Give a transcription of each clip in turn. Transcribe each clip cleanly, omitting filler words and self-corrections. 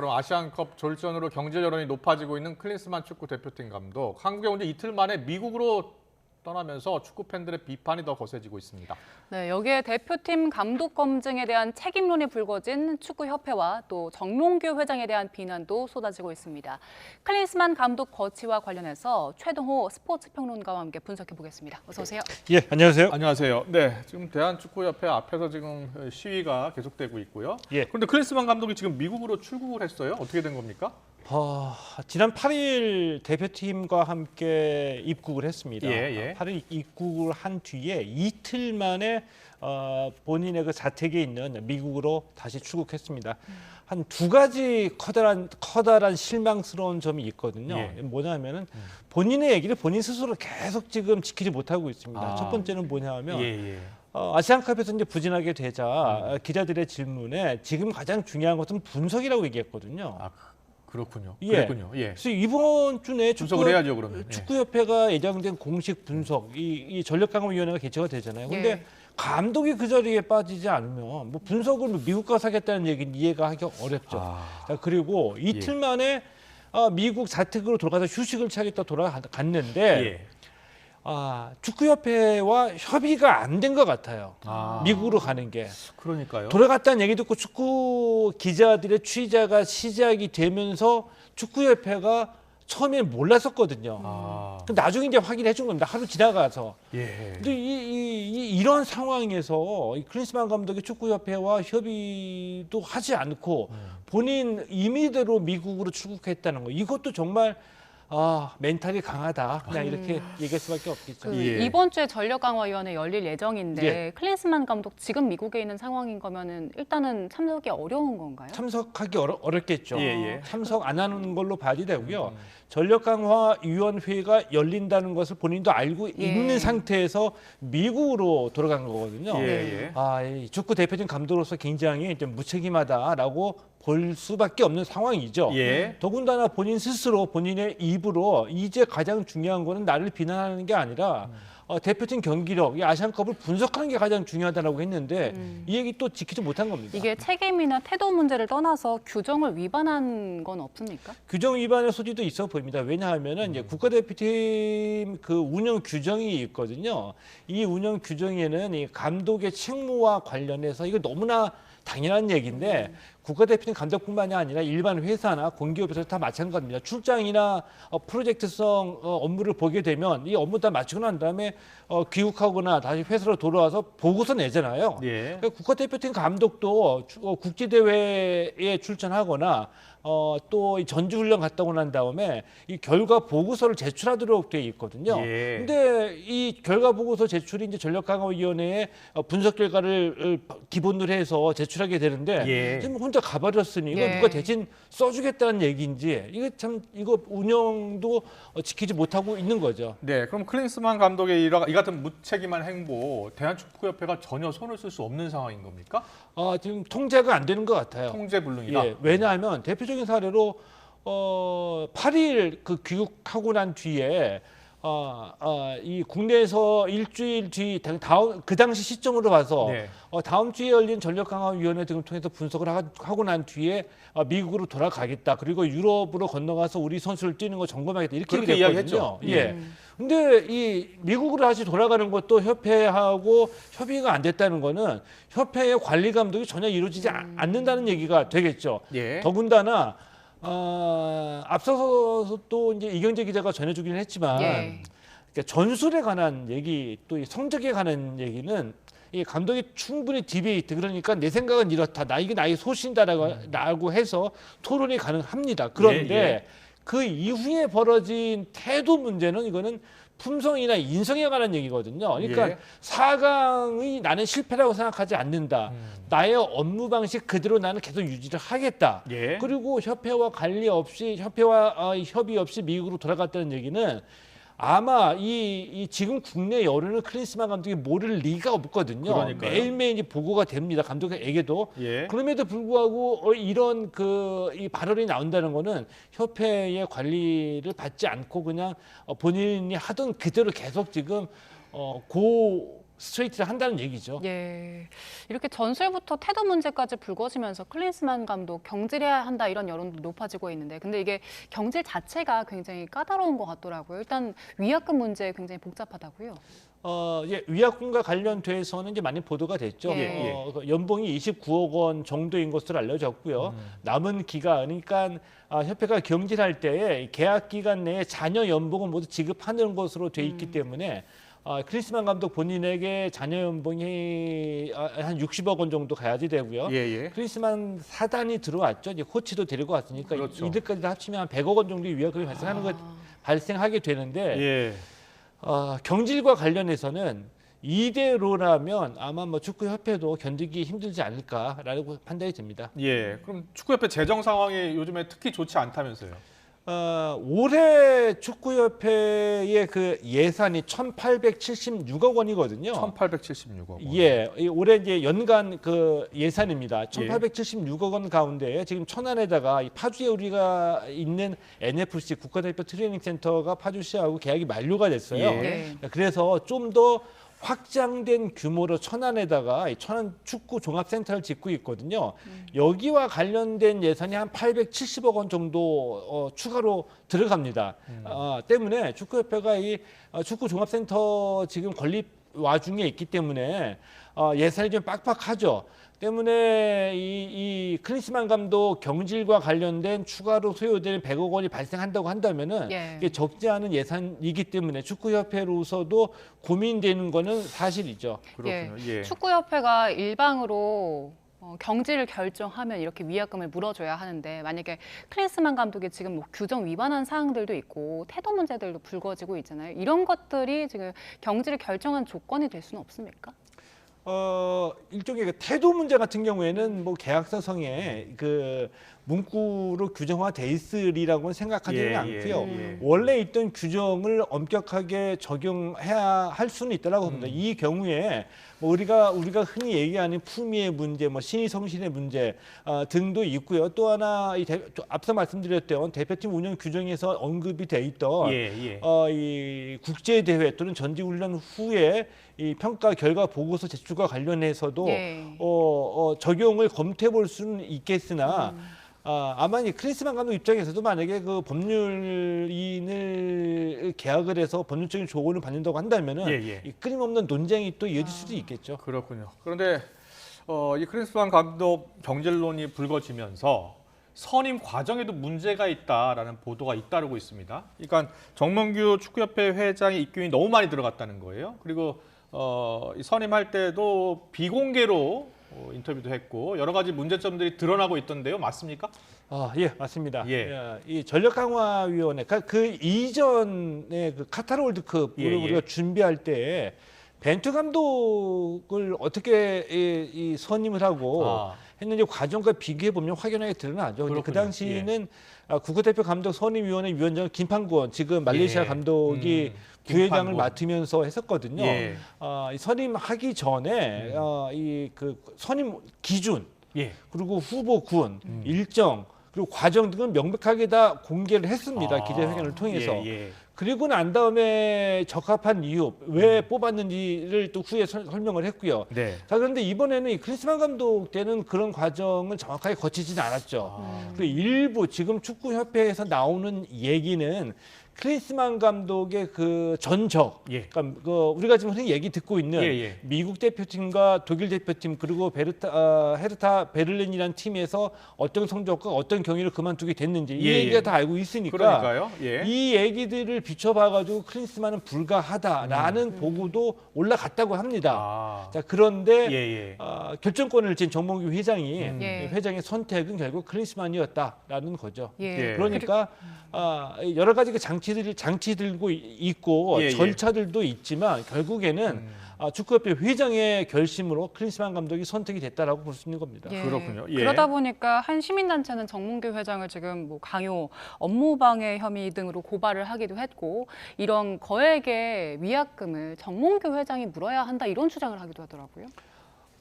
그럼 아시안컵 졸전으로 경제 여론이 높아지고 있는 클린스만 축구 대표팀 감독. 한국에 온 지 이틀 만에 미국으로 떠나면서 축구 팬들의 비판이 더 거세지고 있습니다. 네, 여기에 대표팀 감독 검증에 대한 책임론이 불거진 축구협회와 또 정몽규 회장에 대한 비난도 쏟아지고 있습니다. 클린스만 감독 거취와 관련해서 최동호 스포츠 평론가와 함께 분석해 보겠습니다. 어서 오세요. 예, 안녕하세요. 안녕하세요. 네, 지금 대한축구협회 앞에서 지금 시위가 계속되고 있고요. 예. 그런데 클린스만 감독이 지금 미국으로 출국을 했어요. 어떻게 된 겁니까? 지난 8일 대표팀과 함께 입국을 했습니다. 예. 8일 입국을 한 뒤에 이틀 만에 본인의 그 자택에 있는 미국으로 다시 출국했습니다. 한 두 가지 커다란 실망스러운 점이 있거든요. 예. 뭐냐면은 본인의 얘기를 본인 스스로 계속 지금 지키지 못하고 있습니다. 첫 번째는 뭐냐면 아시안컵에서 이제 부진하게 되자 기자들의 질문에 지금 가장 중요한 것은 분석이라고 얘기했거든요. 그렇군요. 예. 그랬군요. 예. 그래서 이번 주 내에 분석을 해야죠, 그러면. 축구협회가 예정된 공식 분석, 이 전력강화위원회가 개최가 되잖아요. 근데 예. 감독이 그 자리에 빠지지 않으면 뭐 분석을 미국 가서 하겠다는 얘기는 이해가 하기 어렵죠. 자, 그리고 이틀 만에 미국 자택으로 돌아가서 휴식을 취하겠다 돌아갔는데 축구협회와 협의가 안 된 것 같아요. 미국으로 가는 게. 그러니까요. 돌아갔다는 얘기 듣고 축구 기자들의 취재가 시작이 되면서 축구협회가 처음에는 몰랐었거든요. 근데 나중에 이제 확인해 준 겁니다. 하루 지나가서. 예. 근데 이런 상황에서 이 클린스만 감독이 축구협회와 협의도 하지 않고 본인 임의대로 미국으로 출국했다는 거. 이것도 정말 멘탈이 강하다. 그냥 이렇게 얘기할 수밖에 없겠죠. 이번 주에 전력강화위원회 열릴 예정인데 예. 클린스만 감독 지금 미국에 있는 상황인 거면은 일단은 참석이 어려운 건가요? 참석하기 어렵겠죠. 예. 참석 안 하는 걸로 봐야 되고요. 전력강화위원회가 열린다는 것을 본인도 알고 있는 상태에서 미국으로 돌아간 거거든요. 이 축구 대표팀 감독으로서 굉장히 좀 무책임하다라고 볼 수밖에 없는 상황이죠. 더군다나 본인 스스로 본인의 입으로 이제 가장 중요한 거는 나를 비난하는 게 아니라 대표팀 경기력, 이 아시안컵을 분석하는 게 가장 중요하다고 했는데 이 얘기 또 지키지 못한 겁니다. 이게 책임이나 태도 문제를 떠나서 규정을 위반한 건 없습니까? 규정 위반의 소지도 있어 보입니다. 왜냐하면은 이제 국가대표팀 그 운영 규정이 있거든요. 이 운영 규정에는 이 감독의 책무와 관련해서 이거 너무나 당연한 얘기인데 국가대표팀 감독뿐만이 아니라 일반 회사나 공기업에서 다 마찬가지입니다. 출장이나 프로젝트성 업무를 보게 되면 이 업무 다 마치고 난 다음에 귀국하거나 다시 회사로 돌아와서 보고서 내잖아요. 그러니까 국가대표팀 감독도 국제대회에 출전하거나 또 전주훈련 갔다 오고 난 다음에 이 결과 보고서를 제출하도록 돼 있거든요. 근데 이 결과 보고서 제출이 이제 전력강화위원회의 분석 결과를 기본으로 해서 제출하게 되는데 지금 혼자 가버렸으니 이거 누가 대신 써주겠다는 얘기인지 이거 운영도 지키지 못하고 있는 거죠. 네, 그럼 클린스만 감독의 이 같은 무책임한 행보, 대한축구협회가 전혀 손을 쓸 수 없는 상황인 겁니까? 지금 통제가 안 되는 것 같아요. 통제불능이다. 왜냐하면 대표적인 사례로 8일 그 귀국하고 난 뒤에 이 국내에서 일주일 뒤 그 당시 시점으로 봐서 다음 주에 열린 전력강화위원회 등을 통해서 분석을 하고 난 뒤에 미국으로 돌아가겠다. 그리고 유럽으로 건너가서 우리 선수를 뛰는 거 점검하겠다. 이렇게 얘기했거든요. 근데 이 미국으로 다시 돌아가는 것도 협회하고 협의가 안 됐다는 거는 협회의 관리 감독이 전혀 이루어지지 않는다는 얘기가 되겠죠. 더군다나 앞서서 또 이제 이경재 기자가 전해주기는 했지만 그러니까 전술에 관한 얘기 또 이 성적에 관한 얘기는 이 감독이 충분히 디베이트 그러니까 내 생각은 이렇다 이게 나의 소신다라고 해서 토론이 가능합니다. 그런데 그 이후에 벌어진 태도 문제는 이거는 품성이나 인성에 관한 얘기거든요. 그러니까 4강이 나는 실패라고 생각하지 않는다. 나의 업무 방식 그대로 나는 계속 유지를 하겠다. 그리고 협회와 관리 없이 협회와 협의 없이 미국으로 돌아갔다는 얘기는 아마 이 지금 국내 여론을 클린스만 감독이 모를 리가 없거든요. 그러니까요. 매일매일 보고가 됩니다. 감독에게도. 그럼에도 불구하고 이런 이 발언이 나온다는 거는 협회의 관리를 받지 않고 그냥 본인이 하던 그대로 계속 지금 스트레이트를 한다는 얘기죠. 예, 이렇게 전술부터 태도 문제까지 불거지면서 클린스만 감독 경질해야 한다 이런 여론도 높아지고 있는데, 근데 이게 경질 자체가 굉장히 까다로운 것 같더라고요. 일단 위약금 문제 굉장히 복잡하다고요. 예, 위약금과 관련돼서는 이제 많이 보도가 됐죠. 예. 그 연봉이 29억 원 정도인 것으로 알려졌고요. 남은 기간, 그러니까 협회가 경질할 때 계약 기간 내에 자녀 연봉을 모두 지급하는 것으로 돼 있기 때문에 클린스만 감독 본인에게 자녀 연봉이 한 60억 원 정도 가야지 되고요. 예. 클린스만 사단이 들어왔죠. 이제 코치도 데리고 왔으니까 그렇죠. 이들까지 다 합치면 한 100억 원 정도의 위약금이 발생하게 되는데 예. 경질과 관련해서는 이대로라면 아마 뭐 축구협회도 견디기 힘들지 않을까라고 판단이 듭니다. 예. 그럼 축구협회 재정 상황이 요즘에 특히 좋지 않다면서요? 올해 축구협회의 그 예산이 1,876억 원이거든요. 1,876억 원. 예, 올해 이제 연간 그 예산입니다. 1,876억 원 가운데 지금 천안에다가 이 파주에 우리가 있는 NFC 국가대표 트레이닝센터가 파주시하고 계약이 만료가 됐어요. 예. 그래서 좀 더 확장된 규모로 천안에다가 이 천안 축구 종합센터를 짓고 있거든요. 여기와 관련된 예산이 한 870억 원 정도 추가로 들어갑니다. 때문에 축구협회가 이 축구 종합센터 지금 건립 와중에 있기 때문에 예산이 좀 빡빡하죠. 때문에 이 클린스만 감독 경질과 관련된 추가로 소요될 100억 원이 발생한다고 한다면은 이게 적지 않은 예산이기 때문에 축구협회로서도 고민되는 거는 사실이죠. 그렇군요. 예. 축구협회가 일방으로 경질을 결정하면 이렇게 위약금을 물어줘야 하는데, 만약에 클린스만 감독이 지금 뭐 규정 위반한 사항들도 있고 태도 문제들도 불거지고 있잖아요. 이런 것들이 지금 경질을 결정한 조건이 될 수는 없습니까? 일종의 그 태도 문제 같은 경우에는 뭐 계약서상에 그 문구로 규정화돼 있으리라고는 생각하지는 않고요. 원래 있던 규정을 엄격하게 적용해야 할 수는 있다라고 봅니다. 이 경우에 뭐 우리가 흔히 얘기하는 품위의 문제, 뭐 신의 성실의 문제 등도 있고요. 또 하나 앞서 말씀드렸던 대표팀 운영 규정에서 언급이 돼 있던 이 국제 대회 또는 전지 훈련 후에 이 평가 결과 보고서 제출과 관련해서도 적용을 검토해 볼 수는 있겠으나 아마 이 클린스만 감독 입장에서도 만약에 그 법률인을 계약을 해서 법률적인 조언을 받는다고 한다면은 이 끊임없는 논쟁이 또 이어질 수도 있겠죠. 그렇군요. 그런데 이 클린스만 감독 경질론이 불거지면서 선임 과정에도 문제가 있다라는 보도가 잇따르고 있습니다. 그러니까 정몽규 축구협회 회장의 입김이 너무 많이 들어갔다는 거예요. 그리고 이 선임할 때도 비공개로 인터뷰도 했고 여러 가지 문제점들이 드러나고 있던데요. 맞습니까? 예, 맞습니다. 이 전력강화위원회 그 이전에 그 카타르 월드컵을 우리가 준비할 때 벤투 감독을 어떻게 이 선임을 하고 했는지 과정과 비교해 보면 확연하게 드러나죠. 근데 그 당시에는 국가대표 감독 선임위원회 위원장 김판권 지금 말레이시아 감독이 부회장을 맡으면서 했었거든요. 이 선임하기 전에 이 그 선임 기준 그리고 후보군 일정 그리고 과정 등은 명백하게 다 공개를 했습니다. 기자회견을 통해서. 그리고 난 다음에 적합한 이유, 왜 뽑았는지를 또 후에 설명을 했고요. 자, 그런데 이번에는 이 클린스만 감독 때는 그런 과정을 정확하게 거치지는 않았죠. 그리고 일부 지금 축구협회에서 나오는 얘기는 클린스만 감독의 그 전적, 그러니까 그 우리가 지금 흔히 얘기 듣고 있는 미국 대표팀과 독일 대표팀 그리고 헤르타 베를린이라는 팀에서 어떤 성적과 어떤 경위를 그만두게 됐는지 이 얘기가 다 알고 있으니까 이 얘기들을 비춰봐가지고 클린스만은 불가하다라는 보고도 올라갔다고 합니다. 자, 그런데 결정권을 쥔 정몽규 회장이 회장의 선택은 결국 클린스만이었다라는 거죠. 그러니까 여러 가지 그 장치들고 있고 절차들도 있지만 결국에는 축구협회 회장의 결심으로 클린스만 감독이 선택이 됐다라고 볼 수 있는 겁니다. 그렇군요. 그러다 보니까 한 시민단체는 정몽규 회장을 지금 뭐 강요, 업무방해 혐의 등으로 고발을 하기도 했고, 이런 거액의 위약금을 정몽규 회장이 물어야 한다 이런 주장을 하기도 하더라고요.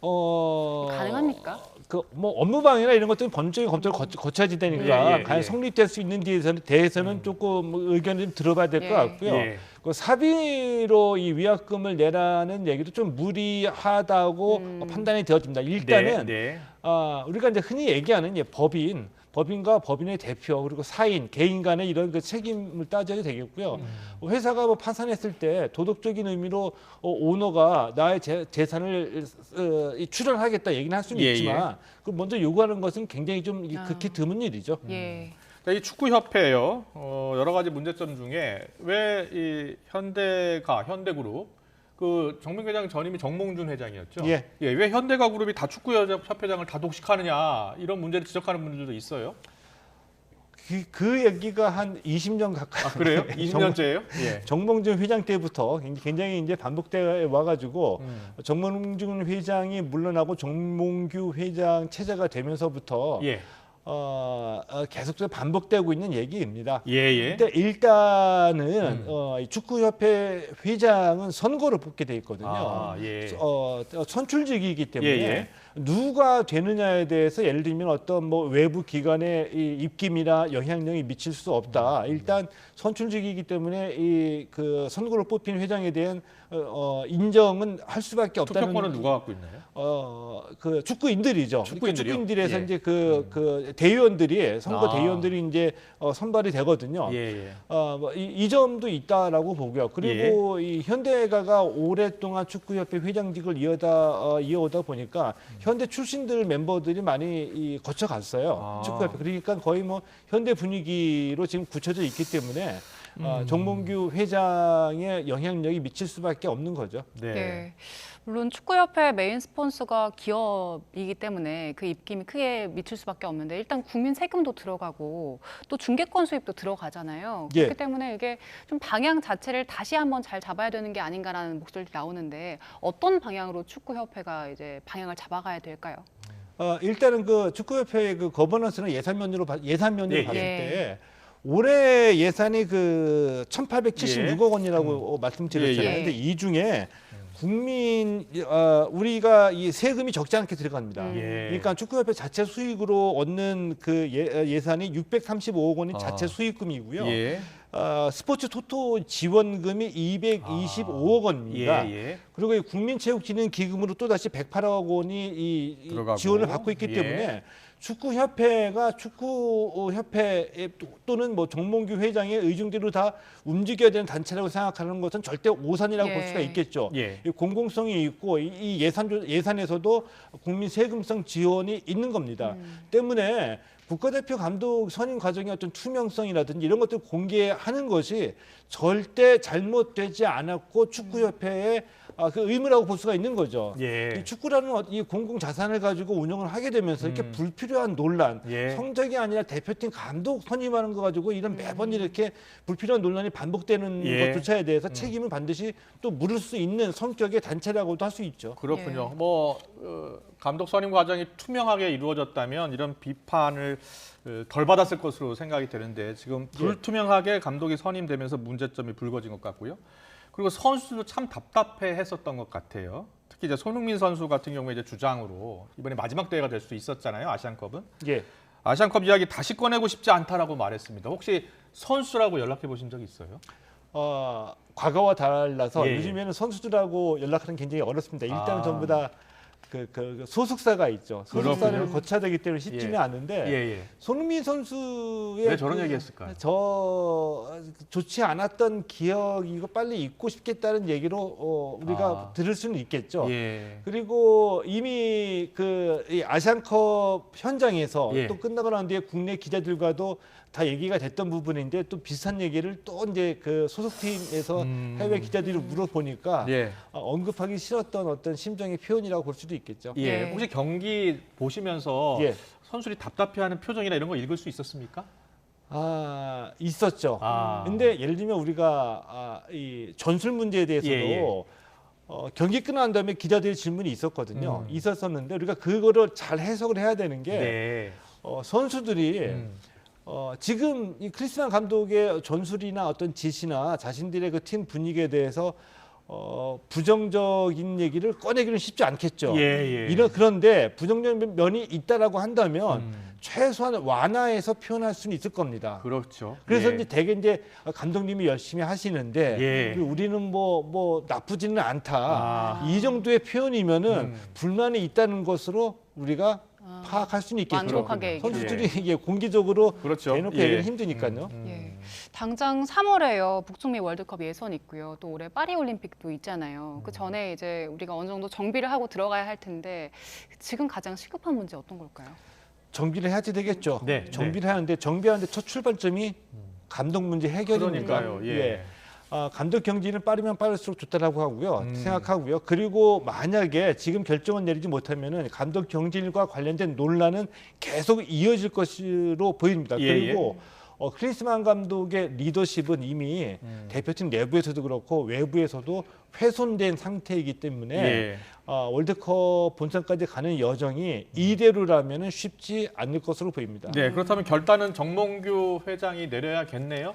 가능합니까? 그 뭐 업무방해나 이런 것들은 법적인 검토를 거쳐야지 되니까 예, 과연 예. 성립될 수 있는 대해서는 조금 의견을 좀 들어봐야 될 것 예. 같고요. 예. 그 사비로 이 위약금을 내라는 얘기도 좀 무리하다고 판단이 되어집니다. 일단은 네. 우리가 이제 흔히 얘기하는 법인과 법인의 대표 그리고 사인 개인 간의 이런 그 책임을 따져야 되겠고요. 회사가 뭐 파산했을 때 도덕적인 의미로 오너가 나의 재산을 출연하겠다 얘기는 할 수는 예, 있지만 그 먼저 요구하는 것은 굉장히 좀 극히 드문 일이죠. 예. 이 축구협회요. 여러 가지 문제점 중에 왜 이 현대그룹 그 정명 회장 전임이 정몽준 회장이었죠. 예. 왜 현대가그룹이 다 축구협회장을 다 독식하느냐 이런 문제를 지적하는 분들도 있어요. 그 얘기가 한 20년 가까이. 아, 그래요? 20년째예요? 예. 정몽준 회장 때부터 굉장히 이제 반복돼 와가지고 정몽준 회장이 물러나고 정몽규 회장 체제가 되면서부터 예. 계속해서 반복되고 있는 얘기입니다. 예. 근데 일단은 이 축구협회 회장은 선거를 뽑게 돼 있거든요. 아, 예. 선출직이기 때문에 예. 누가 되느냐에 대해서 예를 들면 어떤 뭐 외부 기관의 이 입김이나 영향력이 미칠 수 없다. 일단 선출직이기 때문에 이 그 선거를 뽑힌 회장에 대한 인정은 할 수밖에 없다는. 투표권은 누가 갖고 있나요? 그 축구인들이죠. 축구인들이요? 축구인들에서 예. 이제 그 대의원들이 선거 아. 대의원들이 이제 선발이 되거든요. 예. 이 점도 있다라고 보고요. 그리고 이 현대가가 오랫동안 축구협회 회장직을 이어오다 보니까 현대 출신들 멤버들이 많이 거쳐갔어요. 아. 축구협회. 그러니까 거의 뭐 현대 분위기로 지금 굳혀져 있기 때문에 정몽규 회장의 영향력이 미칠 수밖에 없는 거죠. 네. 물론 축구협회 메인 스폰서가 기업이기 때문에 그 입김이 크게 미칠 수밖에 없는데 일단 국민 세금도 들어가고 또 중개권 수입도 들어가잖아요. 예. 그렇기 때문에 이게 좀 방향 자체를 다시 한번 잘 잡아야 되는 게 아닌가라는 목소리도 나오는데 어떤 방향으로 축구협회가 이제 방향을 잡아가야 될까요? 일단은 그 축구협회의 그 거버넌스는 예산면으로 예, 봤을 예. 때 올해 예산이 그 1,876억 원이라고 말씀드렸잖아요. 예. 근데 이 중에 우리가 이 세금이 적지 않게 들어갑니다. 예. 그러니까 축구협회 자체 수익으로 얻는 그 예산이 635억 원이 자체 수익금이고요. 예. 스포츠 토토 지원금이 225억 원입니다. 예. 그리고 이 국민체육진흥기금으로 또 다시 108억 원이 이 들어가고. 지원을 받고 있기 예. 때문에 축구협회가 축구협회 또는 뭐 정몽규 회장의 의중대로 다 움직여야 되는 단체라고 생각하는 것은 절대 오산이라고 예. 볼 수가 있겠죠. 예. 이 공공성이 있고 이 예산에서도 국민 세금성 지원이 있는 겁니다. 때문에 국가대표 감독 선임 과정의 어떤 투명성이라든지 이런 것들 공개하는 것이 절대 잘못되지 않았고 축구협회의 그 의무라고 볼 수가 있는 거죠. 예. 이 축구라는 이 공공 자산을 가지고 운영을 하게 되면서 이렇게 불필요한 논란, 예. 성적이 아니라 대표팀 감독 선임하는 거 가지고 이런 매번 이렇게 불필요한 논란이 반복되는 예. 것조차에 대해서 책임을 반드시 또 물을 수 있는 성격의 단체라고도 할 수 있죠. 그렇군요. 감독 선임 과정이 투명하게 이루어졌다면 이런 비판을 덜 받았을 것으로 생각이 되는데 지금 불투명하게 감독이 선임되면서 문제점이 불거진 것 같고요. 그리고 선수도 참 답답해했었던 것 같아요. 특히 이제 손흥민 선수 같은 경우에 이제 주장으로 이번에 마지막 대회가 될 수 있었잖아요. 아시안컵은. 예. 아시안컵 이야기 다시 꺼내고 싶지 않다라고 말했습니다. 혹시 선수라고 연락해 보신 적이 있어요? 과거와 달라서 예. 요즘에는 선수들하고 연락하는 게 굉장히 어렵습니다. 일단은 전부 다 그 소속사가 있죠. 소속사를 그렇군요. 거쳐야 되기 때문에 쉽지는 않은데 예. 손흥민 선수의 왜 저런 얘기했을까요? 좋지 않았던 기억 이거 빨리 잊고 싶겠다는 얘기로 우리가 들을 수는 있겠죠. 예. 그리고 이미 이 아시안컵 현장에서 예. 또 끝나고 난 뒤에 국내 기자들과도 다 얘기가 됐던 부분인데 또 비슷한 얘기를 또 이제 그 소속팀에서 해외 기자들이 물어보니까 예. 언급하기 싫었던 어떤 심정의 표현이라고 볼 수도 있겠죠. 예. 네. 혹시 경기 보시면서 예. 선수들이 답답해하는 표정이나 이런 거 읽을 수 있었습니까? 있었죠. 근데 예를 들면 우리가 이 전술 문제에 대해서도 예. 경기 끝난 다음에 기자들의 질문이 있었거든요. 있었었는데 우리가 그거를 잘 해석을 해야 되는 게 네. 선수들이 지금 이 크리스만 감독의 전술이나 어떤 지시나 자신들의 그 팀 분위기에 대해서 부정적인 얘기를 꺼내기는 쉽지 않겠죠. 예. 그런데 부정적인 면이 있다라고 한다면 최소한 완화해서 표현할 수는 있을 겁니다. 그렇죠. 그래서 예. 이제 대개 이제 감독님이 열심히 하시는데 예. 우리는 뭐 나쁘지는 않다. 아. 이 정도의 표현이면은 불만이 있다는 것으로 우리가 파악할 수는 있겠죠. 만족하게 얘기를. 선수들이 이게 공개적으로 그렇죠. 대놓고 예. 얘기는 힘드니까요. 예. 당장 3월에요. 북중미 월드컵 예선 있고요. 또 올해 파리 올림픽도 있잖아요. 그 전에 이제 우리가 어느 정도 정비를 하고 들어가야 할 텐데 지금 가장 시급한 문제 어떤 걸까요? 정비를 해야지 되겠죠. 네, 정비를 하는데 정비하는데 첫 출발점이 감독 문제 해결입니다. 그러니까요. 예. 감독 경질은 빠르면 빠를수록 좋다라고 하고요. 생각하고요. 그리고 만약에 지금 결정을 내리지 못하면은 감독 경질과 관련된 논란은 계속 이어질 것으로 보입니다. 예, 그리고 클린스만 감독의 리더십은 이미 대표팀 내부에서도 그렇고 외부에서도 훼손된 상태이기 때문에 예. 월드컵 본선까지 가는 여정이 이대로라면은 쉽지 않을 것으로 보입니다. 네, 그렇다면 결단은 정몽규 회장이 내려야겠네요.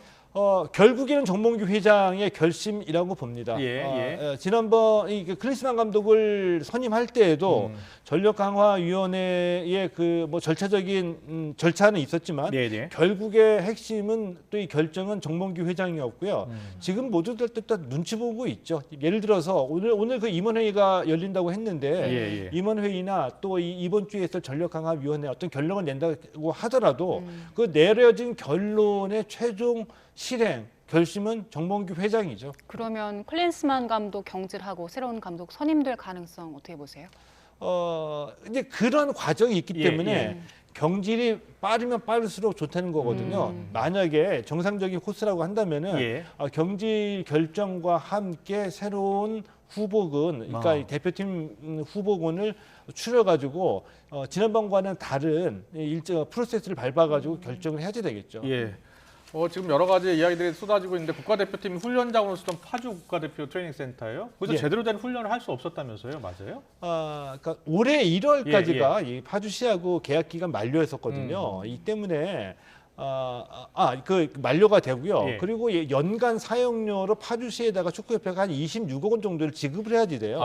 결국에는 정몽규 회장의 결심이라고 봅니다. 지난번 그 클린스만 감독을 선임할 때에도 전력 강화위원회의 그 뭐 절차적인 절차는 있었지만 네. 결국의 핵심은 또 이 결정은 정몽규 회장이었고요. 지금 모두들 다 눈치 보고 있죠. 예를 들어서 오늘 그 임원회의가 열린다고 했는데 임원회의나 또 이번 주에 있을 전력 강화위원회 어떤 결론을 낸다고 하더라도 그 내려진 결론의 최종 실행 결심은 정몽규 회장이죠. 그러면 클린스만 감독 경질하고 새로운 감독 선임될 가능성 어떻게 보세요? 이제 그런 과정이 있기 때문에 경질이 빠르면 빠를수록 좋다는 거거든요. 만약에 정상적인 코스라고 한다면은 경질 결정과 함께 새로운 후보군, 그러니까 이 대표팀 후보군을 추려가지고 지난번과는 다른 일정 프로세스를 밟아가지고 결정을 해야 되겠죠. 예. 지금 여러 가지 이야기들이 쏟아지고 있는데 국가대표팀 훈련장으로 쓰던 파주 국가대표 트레이닝센터예요. 거기서 제대로 된 훈련을 할 수 없었다면서요, 맞아요? 그러니까 올해 1월까지가 이 파주시하고 계약 기간 만료했었거든요. 이 때문에 그 만료가 되고요. 그리고 연간 사용료로 파주시에다가 축구협회가 한 26억 원 정도를 지급을 해야지 돼요.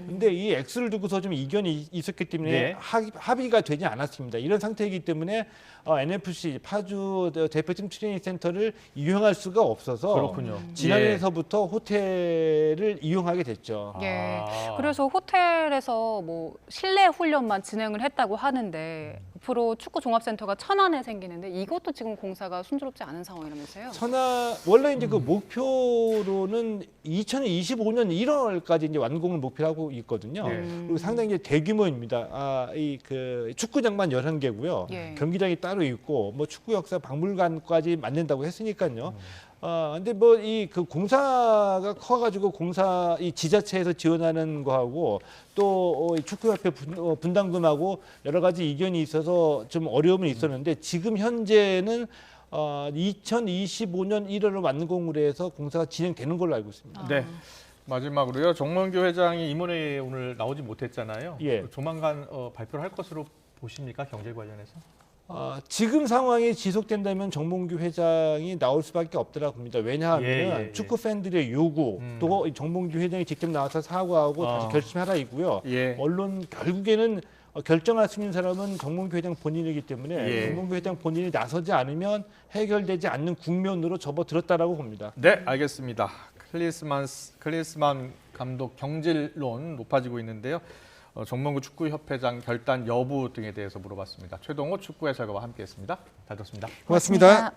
근데 이 액수를 두고서 좀 이견이 있었기 때문에 합의가 되지 않았습니다. 이런 상태이기 때문에 NFC 파주 대표팀 트레이닝 센터를 이용할 수가 없어서 그렇군요. 지난해에서부터 호텔을 이용하게 됐죠. 그래서 호텔에서 뭐 실내 훈련만 진행을 했다고 하는데 앞으로 축구 종합센터가 천안에 생기는데 이것도 지금 공사가 순조롭지 않은 상황이라면서요? 원래 이제 그 목표로는 2025년 1월까지 이제 완공을 목표로 하고 있거든요. 그리고 상당히 이제 대규모입니다. 이 그 축구장만 11개고요. 경기장이 따로 있고 뭐 축구 역사 박물관까지 만든다고 했으니까요. 근데 뭐 이 그 공사가 커가지고 이 지자체에서 지원하는 거하고 또 축구협회 분담금하고 여러 가지 이견이 있어서 좀 어려움이 있었는데 지금 현재는 2025년 1월을 완공을 해서 공사가 진행되는 걸로 알고 있습니다. 네. 마지막으로요. 정몽규 회장이 임원회의에 오늘 나오지 못했잖아요. 조만간 발표를 할 것으로 보십니까? 경제 관련해서? 지금 상황이 지속된다면 정몽규 회장이 나올 수밖에 없더라 봅니다. 왜냐하면 축구 팬들의 요구 또 정몽규 회장이 직접 나와서 사과하고 다시 결심하라이고요. 언론 결국에는 결정할 수 있는 사람은 정몽규 회장 본인이기 때문에 정몽규 회장 본인이 나서지 않으면 해결되지 않는 국면으로 접어들었다라고 봅니다. 네, 알겠습니다. 클린스만 감독 경질론 높아지고 있는데요. 정몽규 축구협회장 결단 여부 등에 대해서 물어봤습니다. 최동호 축구 해설가와 함께했습니다. 잘 들었습니다. 고맙습니다.